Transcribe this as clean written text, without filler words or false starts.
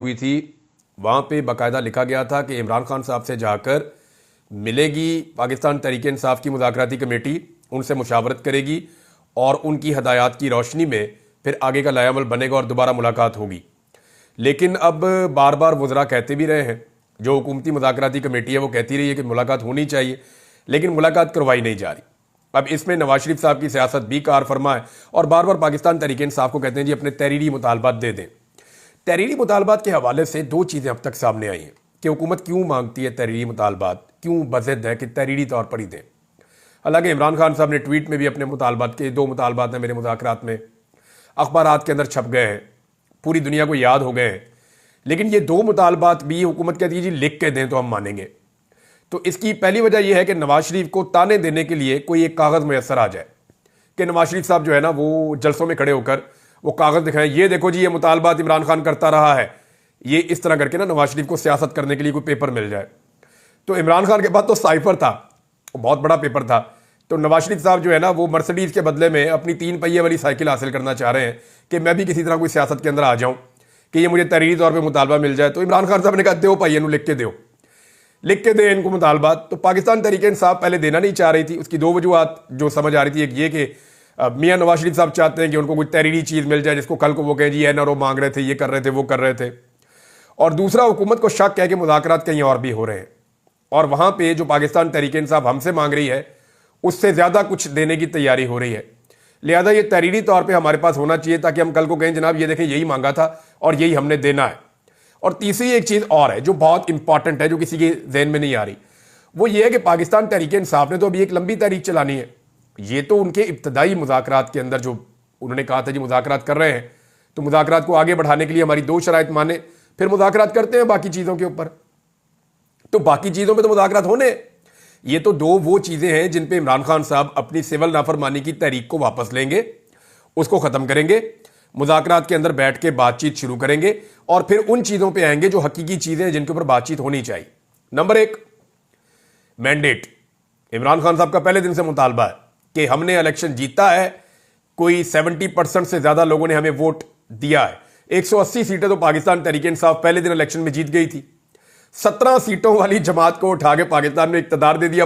हुई थी, वहाँ पे बाकायदा लिखा गया था कि इमरान खान साहब से जाकर मिलेगी पाकिस्तान तहरीक इंसाफ की मुज़ाकराती कमेटी, उनसे मुशावरत करेगी और उनकी हदायत की रोशनी में फिर आगे का लायामल बनेगा और दोबारा मुलाकात होगी। लेकिन अब बार बार वज़रा कहते भी रहे हैं, जो हुकूमती मुज़ाकराती कमेटी है वो कहती रही है कि मुलाकात होनी चाहिए, लेकिन मुलाकात करवाई नहीं जा रही। अब इसमें नवाज शरीफ साहब की सियासत भी कार फरमा है और बार बार पाकिस्तान तहरीक इंसाफ को कहते हैं जी अपने तहरीरी मुतालबात दे दें। तहरीरी मुतालबात के हवाले से दो चीज़ें अब तक सामने आई हैं कि हुकूमत क्यों मांगती है तहरीरी मुतालबात, क्यों बज़िद है कि तहरीरी तौर पर ही दें। हालांकि इमरान खान साहब ने ट्वीट में भी अपने मुतालबात के दो मुतालबात हैं मेरे मुज़ाकरात में, अखबारात के अंदर छप गए हैं, पूरी दुनिया को याद हो गए हैं, लेकिन ये दो मुतालबात भी हुकूमत कहती है जी लिख के दें तो हम मानेंगे। तो इसकी पहली वजह यह है कि नवाज शरीफ को ताने देने के लिए कोई एक कागज़ मैसर आ जाए कि नवाज शरीफ साहब जो है ना वो जलसों में खड़े होकर वो कागज़ दिखाएं, ये देखो जी ये मुतालबात इमरान खान करता रहा है, ये इस तरह करके ना नवाज शरीफ को सियासत करने के लिए कोई पेपर मिल जाए। तो इमरान खान के पास तो साइफर था, बहुत बड़ा पेपर था, तो नवाज शरीफ साहब जो है ना वो मर्सिडीज़ के बदले में अपनी 3 पहिए वाली साइकिल हासिल करना चाह रहे हैं कि मैं भी किसी तरह कोई सियासत के अंदर आ जाऊं कि ये मुझे तहरीरी तौर पर मुतालबा मिल जाए। तो इमरान खान साहब ने कहा दो पहिए लिख के दो, लिख के दे इनको मुतालबात। तो पाकिस्तान तहरीक इंसाफ पहले देना नहीं चाह रही थी। उसकी दो वजूहत जो समझ आ रही थी, एक ये कि मियाँ नवाज शरीफ साहब चाहते हैं कि उनको कोई तहरीरी चीज़ मिल जाए जिसको कल को वो कहें जी एनआरओ मांग रहे थे, ये कर रहे थे, वो कर रहे थे। और दूसरा, हुकूमत को शक है कि मुज़ाकरात कहीं और भी हो रहे हैं और वहाँ पे जो पाकिस्तान तहरीक इंसाफ हमसे मांग रही है उससे ज़्यादा कुछ देने की तैयारी हो रही है। लिहाजा ये तहरीरी तौर पर हमारे पास होना चाहिए ताकि हम कल को कहें जनाब ये देखें यही मांगा था और यही हमने देना है। और तीसरी एक चीज़ और है जो बहुत इंपॉर्टेंट है, जो किसी के जहन में नहीं आ रही, वो ये है कि पाकिस्तान तहरीक इंसाफ ने तो अभी एक लंबी तारीख चलानी है। ये तो उनके इब्तदाई मुज़ाकरात के अंदर जो उन्होंने कहा था जी मुज़ाकरात कर रहे हैं, तो मुज़ाकरात को आगे बढ़ाने के लिए हमारी दो शराइत माने, फिर मुज़ाकरात करते हैं बाकी चीज़ों के ऊपर। तो बाकी चीज़ों पर तो मुज़ाकरात होने, ये तो दो वो चीज़ें हैं जिन पर इमरान खान साहब अपनी सिविल नाफरमानी की तहरीक को वापस लेंगे, उसको ख़त्म करेंगे, मुज़ाकरात के अंदर बैठ के बातचीत शुरू करेंगे और फिर उन चीज़ों पे आएंगे जो हकीकी चीज़ें हैं जिनके ऊपर बातचीत होनी चाहिए। Number 1, mandate. इमरान खान साहब का पहले दिन से मुतालबा है कि हमने इलेक्शन जीता है, कोई 70% से ज़्यादा लोगों ने हमें वोट दिया है। 180 सीटें तो पाकिस्तान तहरीक इंसाफ पहले दिन इलेक्शन में जीत गई थी। 17 सीटों वाली जमात को उठा के पाकिस्तान में इक़्तिदार दे दिया।